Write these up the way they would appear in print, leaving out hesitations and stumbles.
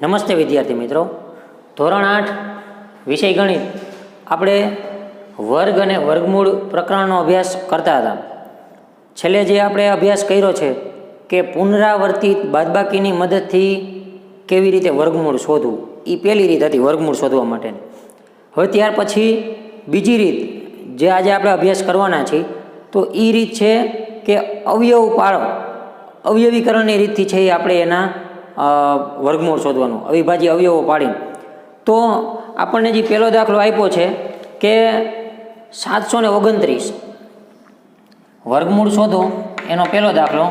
નમસ્તે વિદ્યાર્થી મિત્રો, ધોરણ 8 વિષય ગણિત આપણે વર્ગ અને વર્ગમૂળ પ્રકરણનો અભ્યાસ કરતા હતા. છેલ્લે જે આપણે અભ્યાસ કર્યો છે કે પુનરાવર્તિત બાદબાકીની મદદથી કેવી રીતે વર્ગમૂળ શોધવું, એ પહેલી રીત હતી વર્ગમૂળ શોધવા માટેની. હવે ત્યાર પછી બીજી રીત જે આજે આપણે અભ્યાસ કરવાના છીએ તો એ રીત છે કે અવયવ પાડો, અવયવીકરણની રીતથી છે એ આપણે એના વર્ગમૂળ શોધવાનું, અવિભાજ્ય અવયવો પાડીને. તો આપણને જે પહેલો દાખલો આપ્યો છે કે 729 વર્ગમૂળ શોધો, એનો પહેલો દાખલો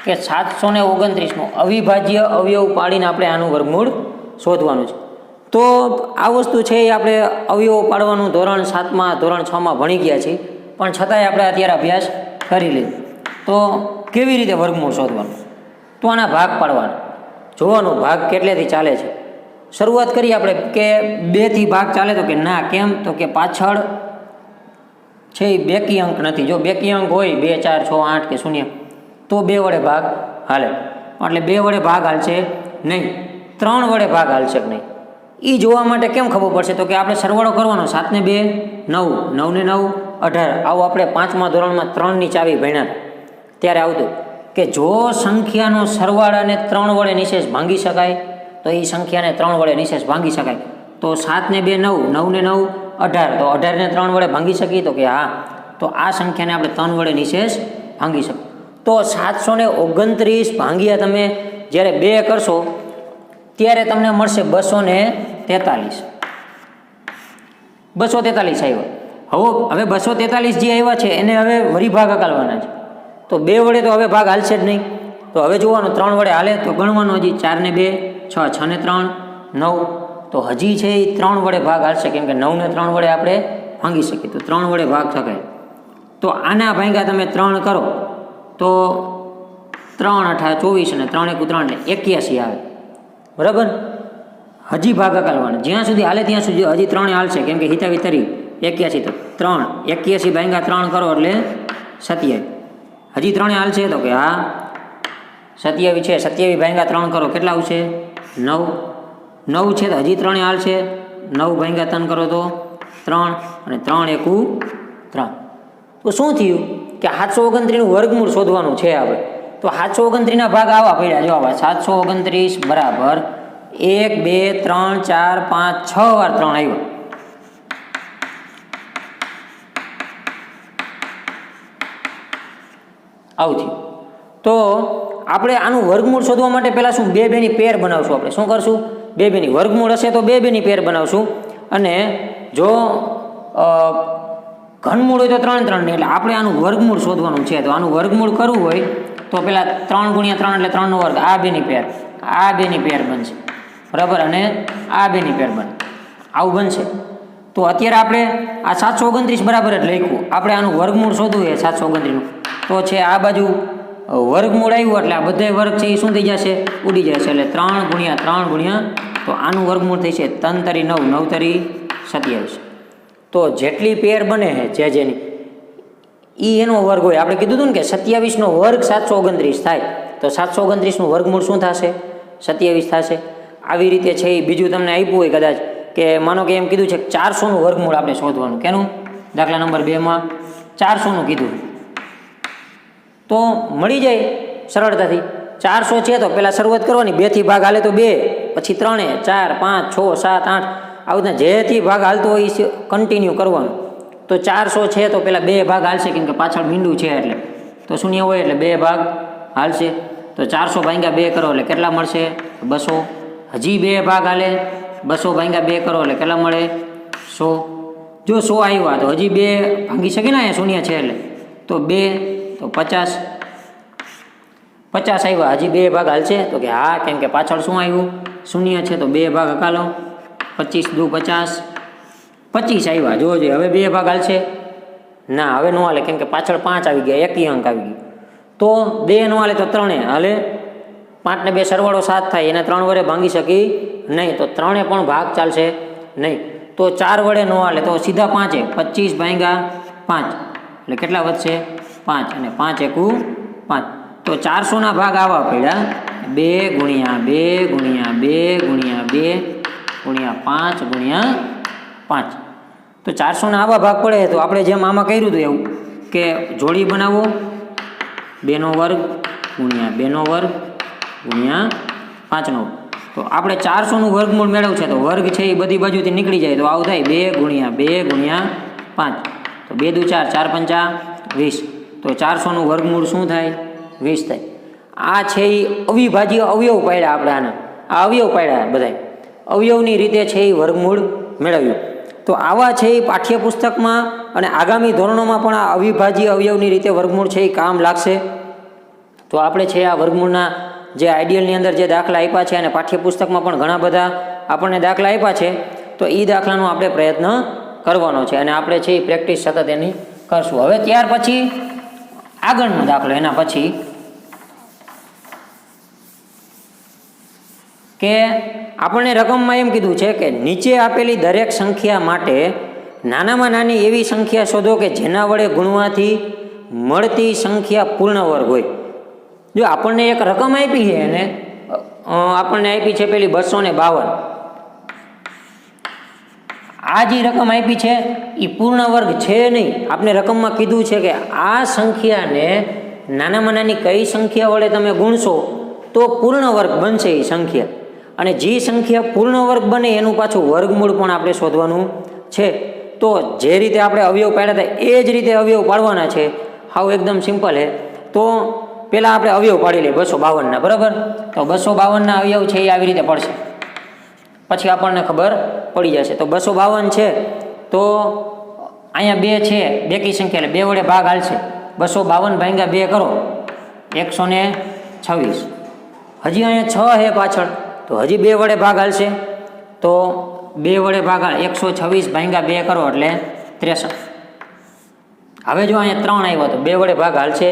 કે 729નું અવિભાજ્ય અવયવ પાડીને આપણે આનું વર્ગમૂળ શોધવાનું છે. તો આ વસ્તુ છે એ આપણે અવયવો પાડવાનું ધોરણ 7માં ધોરણ 6માં ભણી ગયા છીએ, પણ છતાંય આપણે અત્યારે અભ્યાસ કરી લીધો. તો કેવી રીતે વર્ગમૂળ શોધવાનું? તો આના ભાગ પાડવાના, જોવાનું ભાગ કેટલેથી ચાલે છે. શરૂઆત કરીએ આપણે કે 2થી ભાગ ચાલે તો કે ના, કેમ? તો કે પાછળ છે એ બેકી અંક નથી. જો બેકી અંક હોય 2, 4, 6, 8 કે 0 તો 2 વડે ભાગ હાલે, એટલે 2 વડે ભાગ હાલશે નહીં, 3 વડે ભાગ હાલશે નહીં. એ જોવા માટે કેમ ખબર પડશે? તો કે આપણે સરવાળો કરવાનો, 7 ને 2 9, 9 ને 9 18. આવું આપણે 5મા ધોરણમાં 3ની ચાવી ભણ્યા ત્યારે આવતું કે જો સંખ્યાનો સરવાળાને 3 વડે નિશેષ ભાંગી શકાય તો એ સંખ્યાને 3 વડે નિશેષ ભાંગી શકાય. તો 7 ને 2 9, 9 ને 9 18, તો 18 ને 3 વડે ભાંગી શકીએ? તો કે હા. તો આ સંખ્યાને આપણે 3 વડે નિશેષ ભાંગી શકીએ. તો 729 ભાંગ્યા તમે જ્યારે 2 કરશો ત્યારે તમને મળશે 243. 243 આવ્યા. હવે 243 જે આવ્યા છે એને હવે વરી ભાગ હકાલવાના છે. તો 2 વડે તો હવે ભાગ હાલશે જ નહીં. તો હવે જોવાનું 3 વડે હાલે તો ગણવાનું, હજી 4 ને 2 6, 6 ને 3 9, તો હજી છે એ 3 વડે ભાગ હાલશે, કેમ કે 9 ને 3 વડે આપણે ભાંગી શકીએ, તો 3 વડે ભાગ શકાય. તો આના ભાંગ્યા તમે 3 કરો તો 3 8 24 અને 3 1 3 એટલે 81 આવે. બરાબર? હજી ભાગ હકાલવાના, જ્યાં સુધી હાલે ત્યાં સુધી હજી 3 હાલશે, કેમ કે હિતાવી તરી 81, તો 3 81 ભાંગ્યા 3 કરો એટલે 27. હજી 3 હાલશે? તો કે હા 27 છે. 27 ભાંગ્યા 3 કરો કેટલા આવશે? 9. 9 છે તો હજી 3 હાલશે. 9 ભાંગ્યા 3 કરો તો 3 અને 3 1 3. તો શું થયું કે 729નું વર્ગમૂળ શોધવાનું છે આપણે. તો 729ના ભાગ આવા પડ્યા, જો આવા 729 બરાબર 1 2 3 4 5 6 વાર 3 આવ્યા. આવું થયું. તો આપણે આનું વર્ગમૂળ શોધવા માટે પહેલાં શું 2 2ની પેર બનાવશું. આપણે શું કરશું? 2 2ની વર્ગમૂળ હશે તો 2 2ની પેર બનાવશું, અને જો ઘનમૂળ હોય તો 3 3ની. એટલે આપણે આનું વર્ગમૂળ શોધવાનું છે. તો આનું વર્ગમૂળ કરવું હોય તો પેલા 3 ગુણ્યા 3 એટલે 3નો વર્ગ, આ 2ની પેર, આ 2ની પેર બનશે. બરાબર? અને આ 2ની પેર બને, આવું બનશે. તો અત્યારે આપણે આ 729 બરાબર જ લખ્યું. આપણે આનું વર્ગમૂળ શોધવું છે 729નું, તો છે આ બાજુ વર્ગમૂળ આવ્યું એટલે આ બધા વર્ગ છે એ શું થઈ જશે? ઉડી જશે. એટલે 3 ગુણ્યા 3 ગુણ્યા, તો આનું વર્ગમૂળ થશે 3 તરી 9, 9 તરી 27. તો જેટલી પેર બને છે જેની એ એનો વર્ગ હોય. આપણે કીધું હતું ને કે 27નો વર્ગ 729 થાય, તો 729નું વર્ગમૂળ શું થશે? 27 થશે. આવી રીતે છે એ બીજું તમને આપ્યું હોય કદાચ કે માનો કે એમ કીધું છે 400નું વર્ગમૂળ આપણે શોધવાનું. કેનું? દાખલા નંબર 2માં 400નું કીધું, તો મળી જાય સરળતાથી. 400 છે તો પહેલાં શરૂઆત કરવાની, 2થી ભાગ હાલે તો 2, પછી 3, 4 5 6 7 8, આવી રીતના જેથી ભાગ હાલતો હોય એ કન્ટિન્યુ કરવાનું. તો 400 છે તો પહેલાં 2 ભાગ હાલશે, કેમ કે પાછળ મીંડું છે એટલે તો શૂન્ય હોય એટલે 2 ભાગ હાલશે. તો 400 ભાગ્યા 2 કરો એટલે કેટલા મળશે? 200. હજી 2 ભાગ હાલે, 200 ભાગ્યા 2 કરો એટલે કેટલા મળે? 100. જો 100 આવ્યા તો હજી 2 ભાંગી શકે ને, અહીંયા શૂન્ય છે એટલે, તો 2 તો 50. 50 આવ્યા, હજી 2 ભાગ હાલશે? તો કે હા, કેમ કે પાછળ શું આવ્યું? શૂન્ય છે, તો 2 ભાગ હકાલો. 25 દુ 50, 25 આવ્યા. જોજો હવે 2 ભાગ હાલશે? ના, હવે ન હાલે, કેમ કે પાછળ 5 આવી ગયા, એકી અંક આવી ગયો. તો 2 ન હાલે તો 3 હાલે. 5 ને 2 સરવાળો 7 થાય, એને 3 વડે ભાંગી શકી નહીં, તો 3 પણ ભાગ ચાલશે નહીં. તો 4 વડે ન હાલે તો સીધા 5, 25 ભાગ્યા 5 એટલે કેટલા વધશે? 5 અને 5 એકુ 5. તો 400ના ભાગ આવા પડ્યા 2 ગુણ્યા 2 ગુણ્યા 2 ગુણ્યા 2 ગુણ્યા 5 ગુણ્યા 5. તો 400ના આવા ભાગ પડે તો આપણે જેમ આમાં કર્યું હતું એવું કે જોડી બનાવો 2નો વર્ગ ગુણ્યા 2નો વર્ગ ગુણ્યા 5નો. તો આપણે 400નું વર્ગમૂળ મેળવ્યું છે તો વર્ગ છે એ બધી બાજુથી નીકળી જાય તો આવું થાય 2 ગુણ્યા 2 ગુણ્યા 5. તો 2 દુ 4 4 પંચા 20. તો 400નું વર્ગમૂળ શું થાય 20 થાય. આ છે એ અવિભાજ્ય અવયવ પાડ્યા આપણે આના આ અવયવ પાડ્યા બધા અવયવની રીતે છે એ વર્ગમૂળ મેળવ્યું. તો આવા છે એ પાઠ્યપુસ્તકમાં અને આગામી ધોરણોમાં પણ આ અવિભાજ્ય અવયવની રીતે વર્ગમૂળ છે એ કામ લાગશે. તો આપણે છે આ વર્ગમૂળના જે આઈડિયલની અંદર જે દાખલા આપ્યા છે અને પાઠ્યપુસ્તકમાં પણ ઘણા બધા આપણને દાખલા આપ્યા છે તો એ દાખલાનો આપણે પ્રયત્ન કરવાનો છે અને આપણે છે એ પ્રેક્ટિસ સતત એની કરશું. હવે ત્યાર પછી આગળનો દાખલો એના પછી કે આપણને રકમમાં એમ કીધું છે કે નીચે આપેલી દરેક સંખ્યા માટે નાનામાં નાની એવી સંખ્યા શોધો કે જેના વડે ગુણવાથી મળતી સંખ્યા પૂર્ણ વર્ગ હોય. જો આપણને એક રકમ આપી છે અને આપણને આપી છે પેલી 252. આ જે રકમ આપી છે એ પૂર્ણ વર્ગ છે નહીં. આપણે રકમમાં કીધું છે કે આ સંખ્યાને નાનામાં નાની કઈ સંખ્યા વડે તમે ગુણશો તો પૂર્ણ વર્ગ બનશે એ સંખ્યા. અને જે સંખ્યા પૂર્ણ વર્ગ બને એનું પાછું વર્ગમૂળ પણ આપણે શોધવાનું છે. તો જે રીતે આપણે અવયવ પાડ્યા હતા એ જ રીતે અવયવ પાડવાના છે. હાવ એકદમ સિમ્પલ છે. તો પહેલાં આપણે અવયવ પાડી લઈએ 252ના બરાબર. તો 252ના અવયવ છે એ આવી રીતે પડશે પછી આપણને ખબર પડી જશે. તો 252 છે તો અહીંયા 2 છે બેકી સંખ્યા એટલે 2 વડે ભાગ હાલશે. 252 ભાગ્યા 2 કરો 126. હજી અહીંયા 6 છે પાછળ તો હજી 2 વડે ભાગ હાલશે. તો 2 વડે ભાગ હાલ 126 ભાગ્યા 2 કરો એટલે 63. હવે જો અહીંયા 3 આવ્યો તો 2 વડે ભાગ હાલશે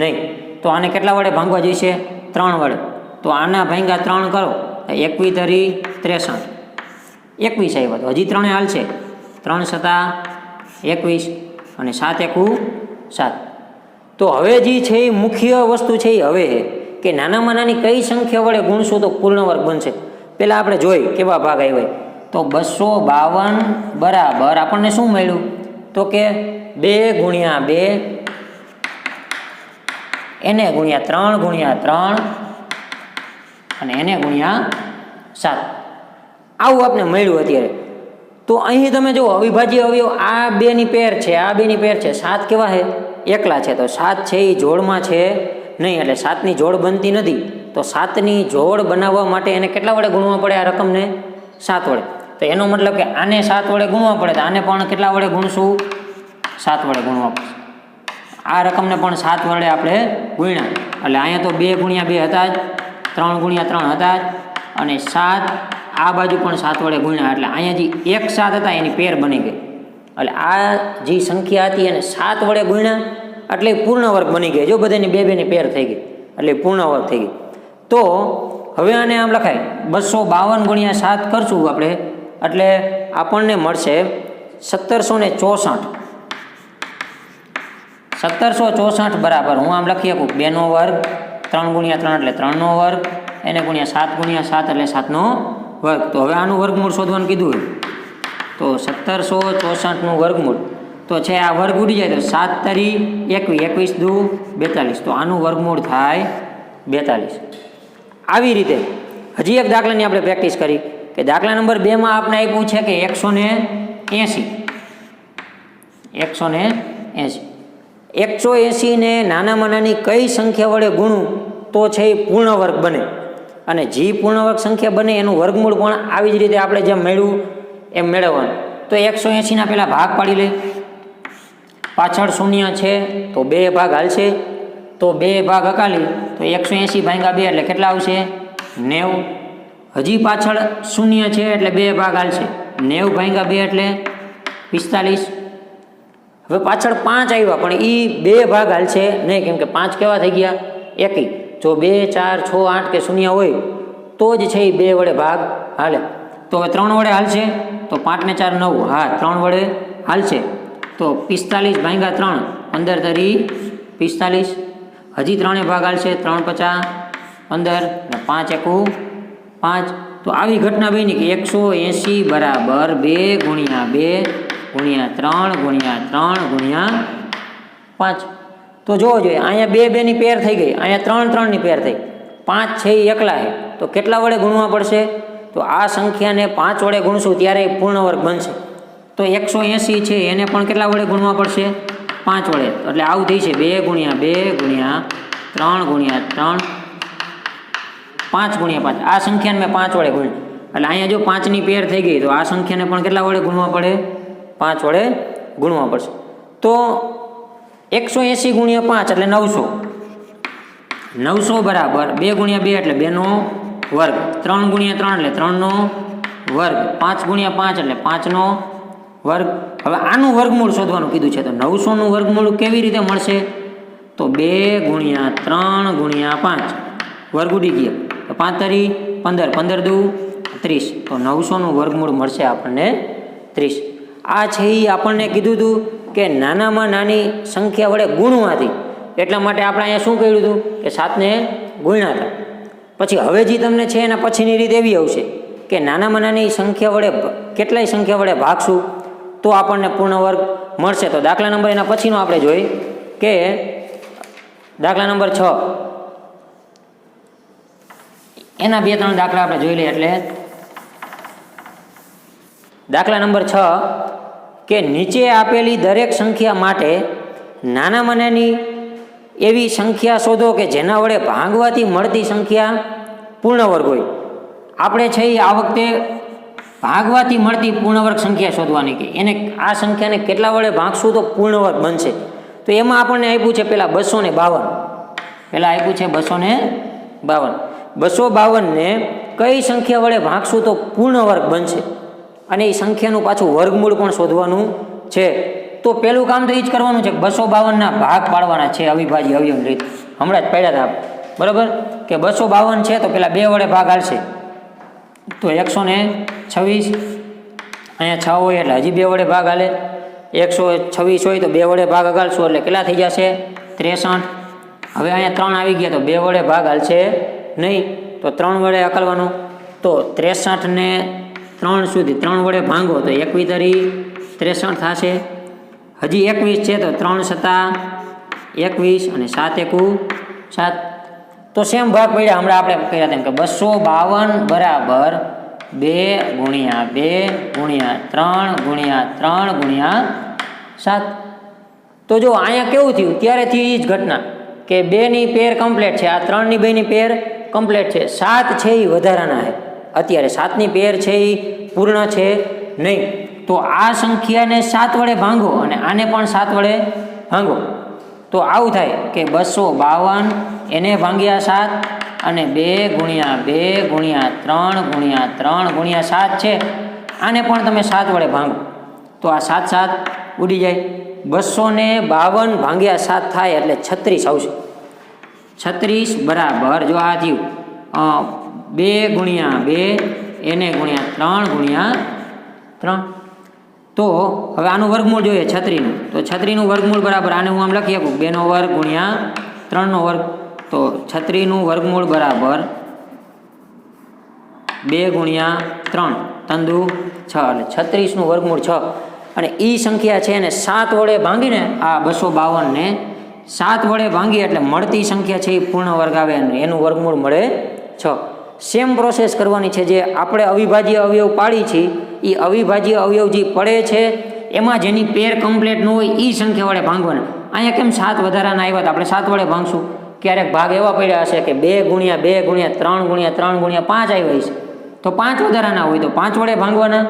નહીં. તો આને કેટલા વડે ભાંગવા જઈશે 3 વડે. તો આના ભાંગ્યા 3 કરો 21 તરી 63. 21 આવ્યા તો હજી 3 હાલશે 3 સતા 21 અને 7 એકુ 7. તો હવે જે છે એ મુખ્ય વસ્તુ છે એ હવે કે નાનામાં નાની કઈ સંખ્યા વડે ગુણશું તો પૂર્ણ વર્ગ બનશે. પહેલાં આપણે જોઈ કેવા ભાગ આવ્યા. તો 252 બરાબર આપણને શું મળ્યું તો કે 2 ગુણ્યા 2 એને ગુણ્યા 3 ગુણ્યા 3 અને એને ગુણ્યા 7 આવું આપણે મળ્યું અત્યારે. તો અહીં તમે જુઓ અવિભાજ્ય અવયવ આ બેની પેર છે આ બેની પેર છે. 7 કેવા છે એકલા છે તો 7 છે એ જોડમાં છે નહીં એટલે 7ની જોડ બનતી નથી. તો 7ની જોડ બનાવવા માટે એને કેટલા વડે ગુણવા પડે આ રકમને 7 વડે. તો એનો મતલબ કે આને 7 વડે ગુણવા પડે તો આને પણ કેટલા વડે ગુણશું 7 વડે ગુણવા પડશે. આ રકમને પણ 7 વડે આપણે ગુણ્યા એટલે અહીંયા તો 2 ગુણ્યા 2 હતા જ 3 ગુણ્યા 3 હતા જ અને 7 આ બાજુ પણ 7 વડે ગુણ્યા એટલે અહીંયા જે 1 7 હતા એની પેર બની ગઈ. એટલે આ જે સંખ્યા હતી એને 7 વડે ગુણ્યા એટલે પૂર્ણ વર્ગ બની ગઈ. જો બધાની 2 2ની પેર થઈ ગઈ એટલે પૂર્ણ વર્ગ થઈ ગઈ. તો હવે આને આમ લખાય 252 ગુણ્યા 7 કરશું આપણે એટલે આપણને મળશે 1764. 1764 બરાબર હું આમ લખી શકું 2નો વર્ગ 3 ગુણ્યા 3 એટલે 3નો વર્ગ એને ગુણ્યા 7 ગુણ્યા 7 એટલે 7નો વર્ગ. તો હવે આનું વર્ગમૂળ શોધવાનું કીધું હોય તો 1764નું વર્ગમૂળ તો છે આ વર્ગ ઉડી જાય તો 7 તરી 21 21 દુ 42. તો આનું વર્ગમૂળ થાય 42. આવી રીતે હજી એક દાખલાની આપણે પ્રેક્ટિસ કરી કે દાખલા નંબર 2માં આપણે આપ્યું છે કે 180 ને નાનામાં નાની કઈ સંખ્યા વડે ગુણું તો છે એ પૂર્ણ વર્ગ બને અને જે પૂર્ણ વર્ગ સંખ્યા બને એનું વર્ગમૂળ પણ આવી જ રીતે આપણે જેમ મેળવ્યું એમ મેળવવાનું. તો 180ના પહેલાં ભાગ પાડી લઈ પાછળ શૂન્ય છે તો 2 ભાગ હાલશે તો 2 ભાગ હકાલી તો 180 ભાગ્યા 2 એટલે કેટલા આવશે 90. હજી પાછળ શૂન્ય છે એટલે 2 ભાગ હાલશે 90 ભાગ્યા 2 એટલે 45. હવે પાછળ 5 આવ્યા પણ એ 2 ભાગ હાલશે નહીં કેમ કે 5 કેવા થઈ ગયા એકી. જો 2 4 6 8 કે શૂન્ય હોય તો જ છે એ 2 વડે ભાગ હાલે. તો હવે 3 વડે હાલશે તો 5 ને 4 9 હા 3 વડે હાલશે તો 45 ભાગ્યા 3 15 તરી 45, હજી 3 ભાગ હાલશે, 3 50 15 ને 5 એકુ 5. તો આવી ઘટના બની કે 180 બરાબર 2 ગુણ્યા 2 ગુણ્યા 3 ગુણ્યા 3 ગુણ્યા 5. તો જોવો જોઈએ, અહીંયા 2 2 ની પેર થઈ ગઈ, અહીંયા 3 3 ની પેર થઈ, 5 છે એ એકલા છે, તો કેટલા વડે ગુણવા પડશે? તો આ સંખ્યાને 5 વડે ગુણશું ત્યારે પૂર્ણ વર્ગ બનશે. તો 180 છે એને પણ કેટલા વડે ગુણવા પડશે? 5 વડે. એટલે આવું થઈ છે 2 ગુણ્યા 2 ગુણ્યા 3 ગુણ્યા 3 5 ગુણ્યા 5. આ સંખ્યાને મેં 5 વડે ગુણ્યું, એટલે અહીંયા જો 5 ની પેર થઈ ગઈ તો આ સંખ્યાને પણ કેટલા વડે ગુણવા પડે? 5 વડે ગુણવા પડશે. તો 180 ગુણ્યા 5 એટલે 900. 900 બરાબર 2 ગુણ્યા 2 એટલે 2 નો વર્ગ, 3 ગુણ્યા 3 એટલે 3 નો વર્ગ, 5 ગુણ્યા 5 એટલે 5 નો વર્ગ. હવે આનું વર્ગમૂળ શોધવાનું કીધું છે, તો 900 નું વર્ગમૂળ કેવી રીતે મળશે? તો 2 ગુણ્યા 3 ગુણ્યા 5 વર્ગ ઉડી ગયા, તો 5 તરી 15, 15 દુ 30. તો 900 નું વર્ગમૂળ મળશે આપણને 30. આ છે એ આપણને કીધું હતું કે નાનામાં નાની સંખ્યા વડે ગુણવાથી, એટલા માટે આપણે અહીંયા શું કહ્યું હતું કે 7 ને ગુણ્યા હતા. પછી હવે જે તમને છે એના પછીની રીત એવી આવશે કે નાનામાં નાની સંખ્યા વડે કેટલાય સંખ્યા વડે ભાગશું તો આપણને પૂર્ણ વર્ગ મળશે. તો દાખલા નંબર એના પછીનો આપણે જોઈ કે દાખલા નંબર 6, એના 2-3 દાખલા આપણે જોઈ લઈએ. એટલે દાખલા નંબર 6 કે નીચે આપેલી દરેક સંખ્યા માટે નાનામાં નાની એવી સંખ્યા શોધો કે જેના વડે ભાગવાથી મળતી સંખ્યા પૂર્ણ વર્ગ હોય. આપણે છે એ આ વખતે ભાગવાથી મળતી પૂર્ણ વર્ગ સંખ્યા શોધવાની, કે એને આ સંખ્યાને કેટલા વડે ભાગશું તો પૂર્ણ વર્ગ બનશે. તો એમાં આપણને આપ્યું છે પહેલાં 252, પહેલાં આપ્યું છે 252. 252 ને કઈ સંખ્યા વડે ભાગશું તો પૂર્ણ વર્ગ બનશે, અને એ સંખ્યાનું પાછું વર્ગમૂળ પણ શોધવાનું છે. તો પહેલું કામ તો એ જ કરવાનું છે, 252 ભાગ પાડવાના છે અવિભાજ્ય અવયવ રીત. હમણાં જ પાડ્યા હતા બરાબર, કે 252 છે તો પેલા 2 વડે ભાગ હાલશે, તો 126. અહીંયા 6 હોય એટલે હજી 2 વડે ભાગ હાલે, 126 હોય તો 2 વડે ભાગ હગાડશું એટલે કેટલા થઈ જશે? 63. હવે અહીંયા 3 આવી ગયા તો 2 વડે ભાગ હાલશે નહીં, તો 3 વડે હકાલવાનું. તો 63 ને 3 સુધી 3 વડે ભાંગો તો 21 તરી 63 થશે. હજી 21 છે તો 3 7 21 અને 7 એકુ 7. તો સેમ ભાગ પડ્યા હમણાં આપણે કર્યા તેમ કે 252 બરાબર 2 ગુણ્યા 2 ગુણ્યા 3 ગુણ્યા 3 ગુણ્યા 7. તો જો અહીંયા કેવું થયું, ત્યારેથી એ જ ઘટના કે 2 ની પેર કમ્પ્લીટ છે, આ 3 ની 2 ની પેર કમ્પ્લીટ છે, 7 છે એ વધારાના છે. અત્યારે 7 ની પેર છે એ પૂર્ણ છે નહીં. તો આ સંખ્યાને 7 વડે ભાંગો અને આને પણ 7 વડે ભાંગો, તો આવું થાય કે 252 એને ભાંગ્યા 7 અને 2 ગુણ્યા 2 ગુણ્યા 3 ગુણ્યા 3 ગુણ્યા 7 છે, આને પણ તમે 7 વડે ભાંગો તો આ 7 7 ઉડી જાય. 252 ભાંગ્યા 7 થાય એટલે 36 આવશે. 36 બરાબર જો આ થયું 2 ગુણ્યા 2 એને ગુણ્યા 3 ગુણ્યા 3. તો હવે આનું વર્ગમૂળ જોઈએ 36 નું, તો 36 નું વર્ગમૂળ બરાબર આને હું આમ લખી આપું 2 નો વર્ગ ગુણ્યા 3 નો વર્ગ. તો 36 નું વર્ગમૂળ બરાબર 2 ગુણ્યા 3 3 દુ 6 એટલે 36 નું વર્ગમૂળ 6. અને એ સંખ્યા છે એને 7 વડે ભાંગીને આ 252 ને 7 વડે ભાંગી એટલે મળતી સંખ્યા છે એ પૂર્ણ વર્ગ આવે અને એનું વર્ગમૂળ મળે 6. સેમ પ્રોસેસ કરવાની છે જે આપણે અવિભાજ્ય અવયવ પાડી છે, એ અવિભાજ્ય અવયવ જે પડે છે એમાં જેની પેર કમ્પ્લીટ ન હોય એ સંખ્યા વડે ભાંગવાના. અહીંયા કેમ 7 વધારાના આવ્યા તો આપણે 7 વડે ભાંગશું. ક્યારેક ભાગ એવા પડ્યા હશે કે 2 ગુણ્યા 2 ગુણ્યા 3 ગુણ્યા 3 ગુણ્યા 5 આવ્યા છે, તો 5 વધારાના હોય તો 5 વડે ભાંગવાના,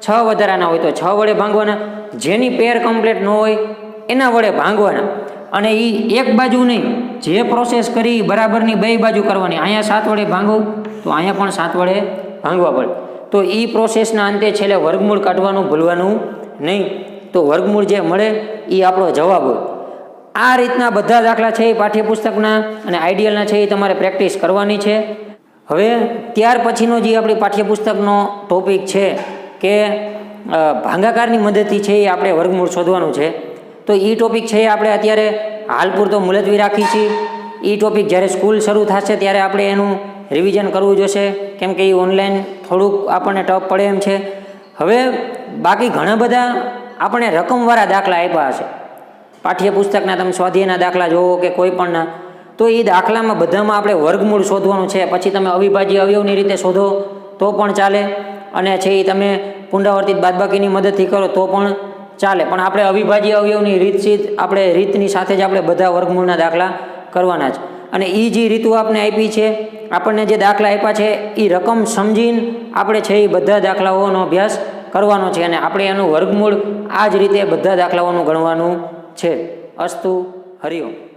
6 વધારાના હોય તો 6 વડે ભાંગવાના. જેની પેર કમ્પ્લીટ ન હોય એના વડે ભાંગવાના. અને એ એક બાજુ નહીં, જે પ્રોસેસ કરી બરાબરની બે બાજુ કરવાની. અહીંયા 7 વડે ભાંગો તો અહીંયા પણ 7 વડે ભાંગવા પડે. તો એ પ્રોસેસના અંતે છેલ્લે વર્ગમૂળ કાઢવાનું ભૂલવાનું નહીં. તો વર્ગમૂળ જે મળે એ આપણો જવાબ હોય. આ રીતના બધા દાખલા છે એ પાઠ્યપુસ્તકના અને આઈડિયલના છે એ તમારે પ્રેક્ટિસ કરવાની છે. હવે ત્યાર પછીનો જે આપણી પાઠ્યપુસ્તકનો ટોપિક છે કે ભાગાકારની મદદથી છે એ આપણે વર્ગમૂળ શોધવાનું છે. તો એ ટોપિક છે આપણે અત્યારે હાલ પૂરતો મુલતવી રાખી છીએ. એ ટોપિક જ્યારે સ્કૂલ શરૂ થશે ત્યારે આપણે એનું રિવિઝન કરવું જોશે, કેમ કે એ ઓનલાઈન થોડુંક આપણને ટફ પડે એમ છે. હવે બાકી ઘણા બધા આપણે રકમવાળા દાખલા આપ્યા હશે, પાઠ્યપુસ્તકના તમે સ્વાધ્યાયના દાખલા જોવો કે કોઈ પણના, તો એ દાખલામાં બધામાં આપણે વર્ગમૂળ શોધવાનું છે. પછી તમે અવિભાજ્ય અવયવની રીતે શોધો તો પણ ચાલે, અને છે એ તમે પુનરાવર્તિત બાદબાકીની મદદથી કરો તો પણ ચાલે. પણ આપણે અવિભાજ્ય અવયવની રીતની સાથે જ આપણે બધા વર્ગમૂળના દાખલા કરવાના છે. અને એ જે રીતો આપણે આપી છે, આપણને જે દાખલા આપ્યા છે, એ રકમ સમજીને આપણે છે એ બધા દાખલાઓનો અભ્યાસ કરવાનો છે, અને આપણે એનું વર્ગમૂળ આ જ રીતે બધા દાખલાઓનું ગણવાનું છે. અસ્તુ. હરિઓમ.